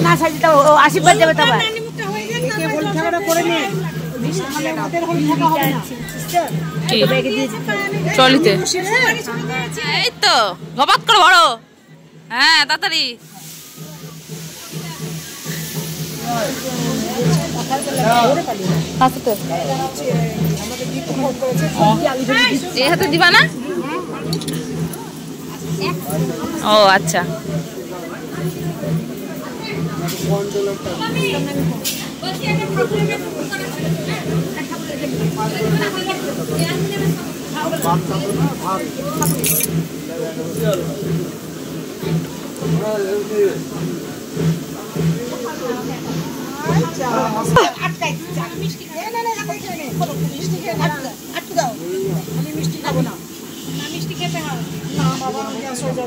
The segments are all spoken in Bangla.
না সাজি তো আশীর্বাদ দেবে তবে চলিতে এই তো গবাত করে বড় হ্যাঁ তাড়াতাড়ি এই হাতে দিবা না ও আচ্ছা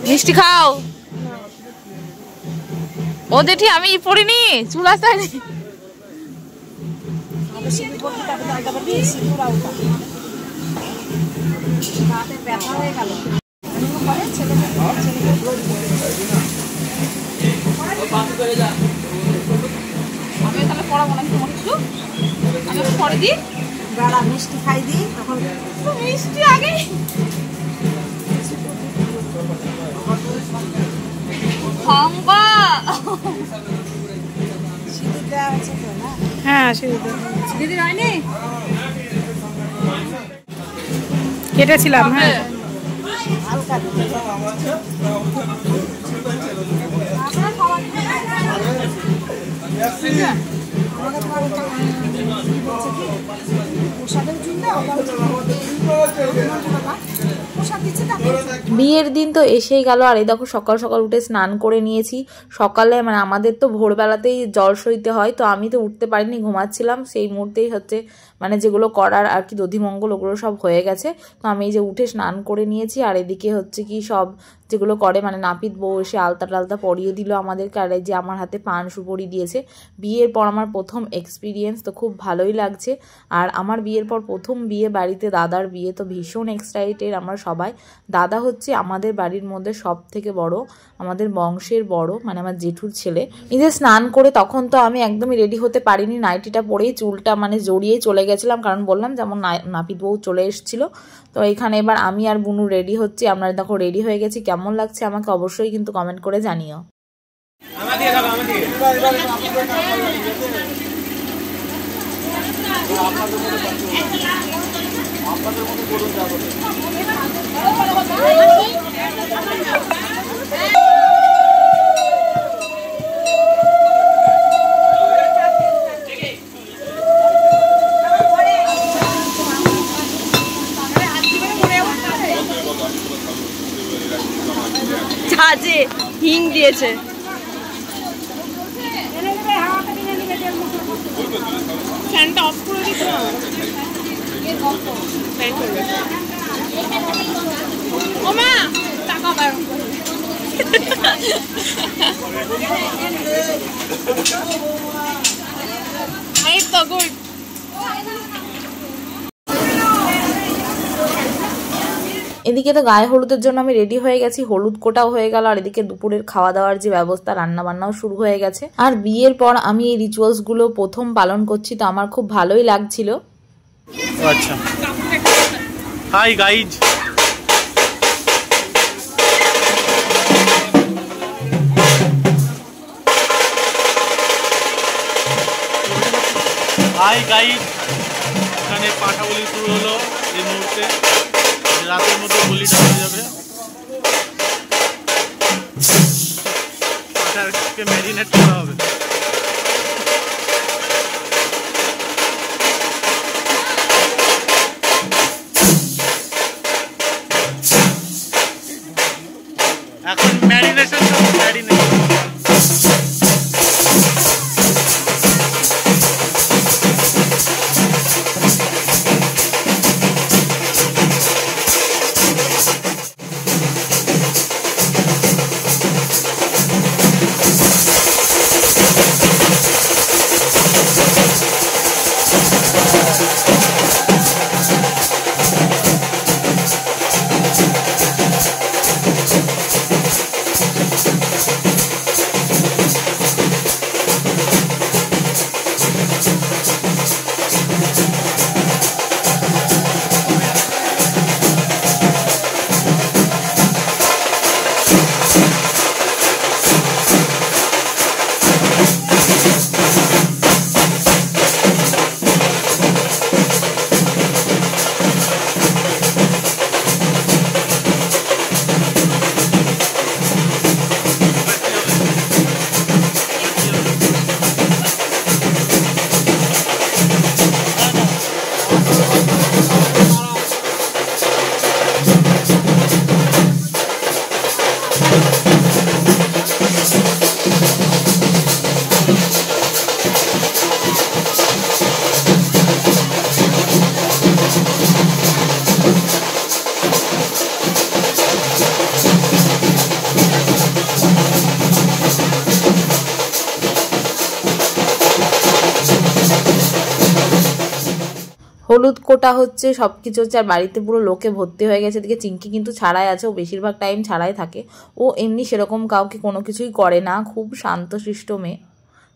মিষ্টি খাও ও দেখি আমি পড়িনি চুল আসতে আমি তাহলে পড়াবো না তোমার কিছু আমি পরে দিই বেলা মিষ্টি খাই দিই তখন মিষ্টি আগে হ্যাঁ দিদি হয়নি কেটেছিলাম হ্যাঁ বিয়ের দিন তো এসেই গেল আর এই দেখো সকাল সকাল উঠে স্নান করে নিয়েছি সকালে মানে আমাদের তো ভোরবেলাতেই জল সইতে হয় তো আমি তো উঠতে পারিনি ঘুমাচ্ছিলাম সেই মুহূর্তেই হচ্ছে মানে যেগুলো করার আর কি দধিমঙ্গল ওগুলো সব হয়ে গেছে তো আমি এই যে উঠে স্নান করে নিয়েছি আর এদিকে হচ্ছে কি সব যেগুলো করে মানে নাপিত বউ এসে আলতা টালতা পরিয়ে দিল আমাদেরকে আর যে আমার হাতে পান সুপরি দিয়েছে বিয়ের পর আমার প্রথম এক্সপিরিয়েন্স তো খুব ভালোই লাগছে আর আমার বিয়ের পর প্রথম বিয়ে বাড়িতে দাদার বিয়ে তো ভীষণ এক্সাইটেড আমরা সবাই দাদা হচ্ছে আমাদের বাড়ির মধ্যে সব থেকে বড় আমাদের বংশের বড় মানে আমার জেঠুর ছেলে এই যে স্নান করে তখন তো আমি একদমই রেডি হতে পারিনি নাইটিটা পরেই চুলটা মানে জড়িয়েই চলে গেছিলাম কারণ বললাম যেমন নাপিত বউ চলে এসেছিল তো এখানে এবার আমি আর বুনু রেডি হচ্ছি আমরা দেখো রেডি হয়ে গেছি কেমন লাগছে আমাকে অবশ্যই কিন্তু কমেন্ট করে জানিও ছাজে হিং দিয়েছে ফ্যানটা অফ করে দিতে ও মা টাকা বার এই তো গুড এদিকে তো গায়ে হলুদের জন্য আমি রেডি হয়ে গেছি হলুদ কোটাও হয়ে গেল আর এদিকে দুপুরের খাওয়া দাওয়ার যে ব্যবস্থা রান্না বান্নাও শুরু হয়ে গেছে আর বিয়ের পর আমি এই রিচুয়ালস গুলো প্রথম পালন করছি তো আমার খুব ভালোই লাগছিল আচ্ছা হাই গাইজ হাই গাইজ এখানে পাঠা বলি শুরু হলো এই মুহূর্তে রাতের মধ্যে বলিটা হয়ে যাবে পাঠাকে ম্যারিনেট করা হবে এখন ম্যারিনেশন হলুদ কোটা হচ্ছে, সবকিছু হচ্ছে, আর বাড়িতে পুরো লোকে ভর্তি হয়ে গেছে। এদিকে চিঙ্কি কিন্তু ছাড়াই আছে, ও বেশিরভাগ টাইম ছাড়াই থাকে। ও এমনি সেরকম কাউকে কোনো কিছুই করে না, খুব শান্তশিষ্ট মেয়ে।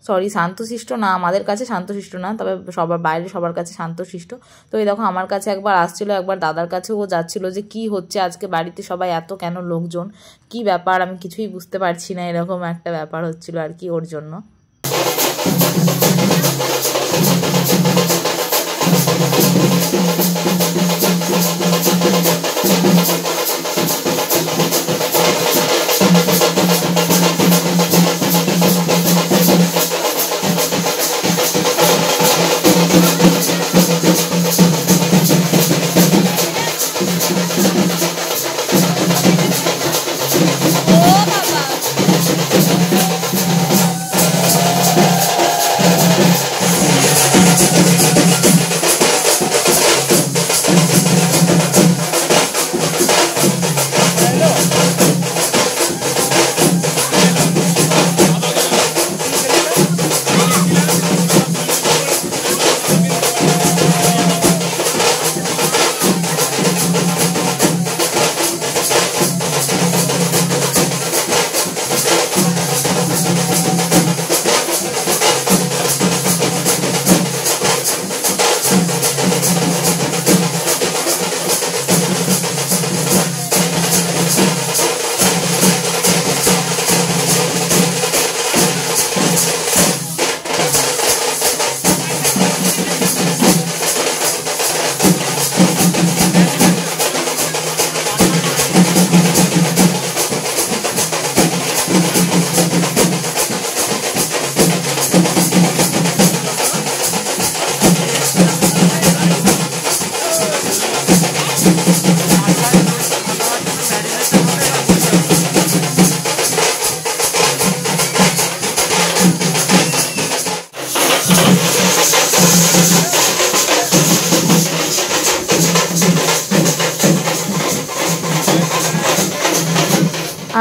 সরি, শান্তশিষ্ট না, আমাদের কাছে শান্তশিষ্ট না, তবে সবার বাইরে সবার কাছে শান্তশিষ্ট। তো এই দেখো আমার কাছে একবার আসছিল, একবার দাদার কাছেও ও যাচ্ছিল যে কি হচ্ছে আজকে বাড়িতে, সবাই এত কেন লোকজন, কি ব্যাপার আমি কিছুই বুঝতে পারছি না, এরকম একটা ব্যাপার হচ্ছিল আর কি ওর জন্য।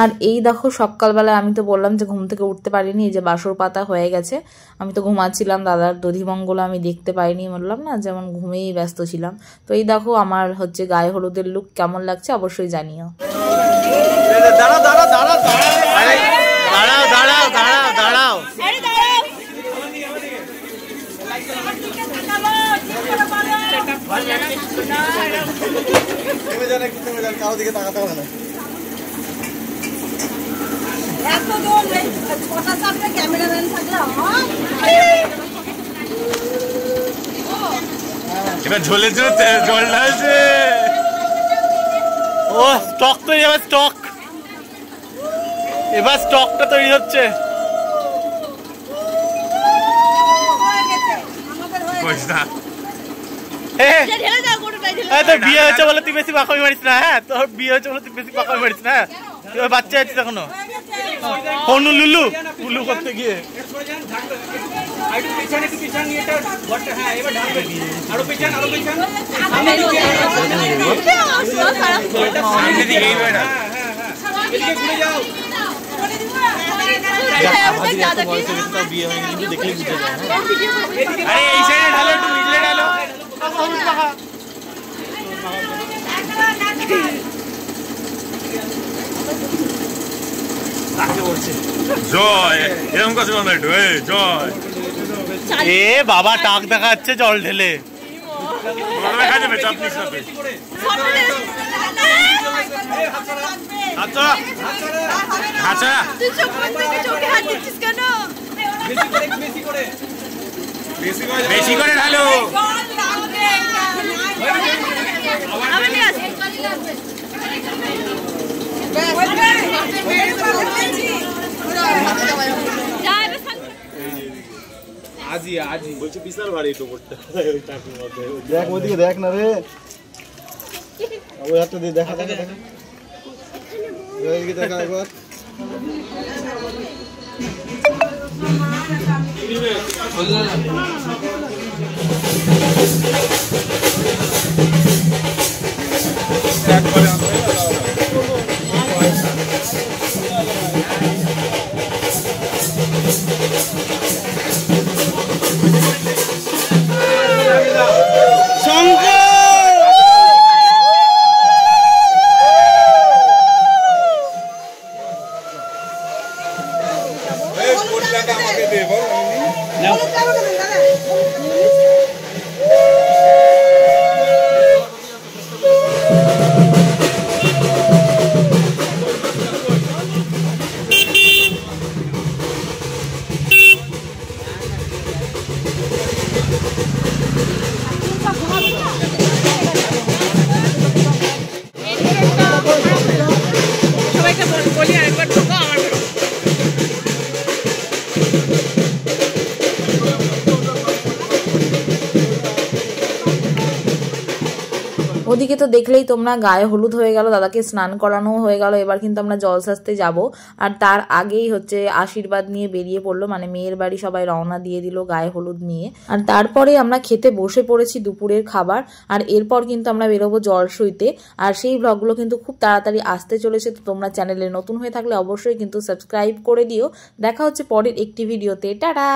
আর এই দেখো সকালবেলা আমি তো বললাম যে ঘুম থেকে উঠতে পারিনি, এই যে বাসর পাতা হয়ে গেছে, আমি তো ঘুমাচ্ছিলাম, দাদার দধিমঙ্গল আমি দেখতে পাইনি, বললাম না যেমন ঘুমেই ব্যস্ত ছিলাম। তো এই দেখো আমার হচ্ছে গায়ে হলুদের লুক কেমন লাগছে অবশ্যই জানিও। এবার ঝোলের জন্য জল ঢালছে। ও স্টক তৈরি, এবার স্টক, এবার স্টকটা তৈরি হচ্ছে। তোর বিয়ে হয়েছে বলে তুই বেশি পাকামি মারিস না, হ্যাঁ তোর বিয়ে হয়েছে বলে তুই বেশি পাকামি মারিস না, তুই বাচ্চা আছিস এখনো। অনু লুলু লুলু করতে গিয়ে বিয়ে হয়নি কিন্তু দেখলে বুঝে যায়। আরে এই সাইডে ঢালো, একটু মিডলে ঢালো। জয় এরকম কাছে জয়, এ বাবা টাক দেখা যাচ্ছে জল ঢেলে। আচ্ছা আচ্ছা বেশি করে ঢালো। আজি বলছি বিশাল ভারী টোপরটা দেখ ওইদিকে দেখ না রে ওই হাতটা দিয়ে দেখা ওইদিকে দেখা একবার ওদিকে তো দেখলেই তোমরা গায়ে হলুদ হয়ে গেল, দাদাকে স্নান করানো হয়ে গেল। এবার কিন্তু আমরা জল সাজতে যাব, আর তার আগেই হচ্ছে আশীর্বাদ নিয়ে বেরিয়ে পড়লো, মানে মেয়ের বাড়ি সবাই রওনা দিয়ে দিল গায়ে হলুদ নিয়ে। আর তারপরে আমরা খেতে বসে পড়েছি দুপুরের খাবার, আর এরপর কিন্তু আমরা বেরোবো জলসইতে। আর সেই ব্লগগুলো কিন্তু খুব তাড়াতাড়ি আসতে চলেছে, তো তোমরা চ্যানেলে নতুন হয়ে থাকলে অবশ্যই কিন্তু সাবস্ক্রাইব করে দিও। দেখা হচ্ছে পরের একটি ভিডিওতে, টাটা।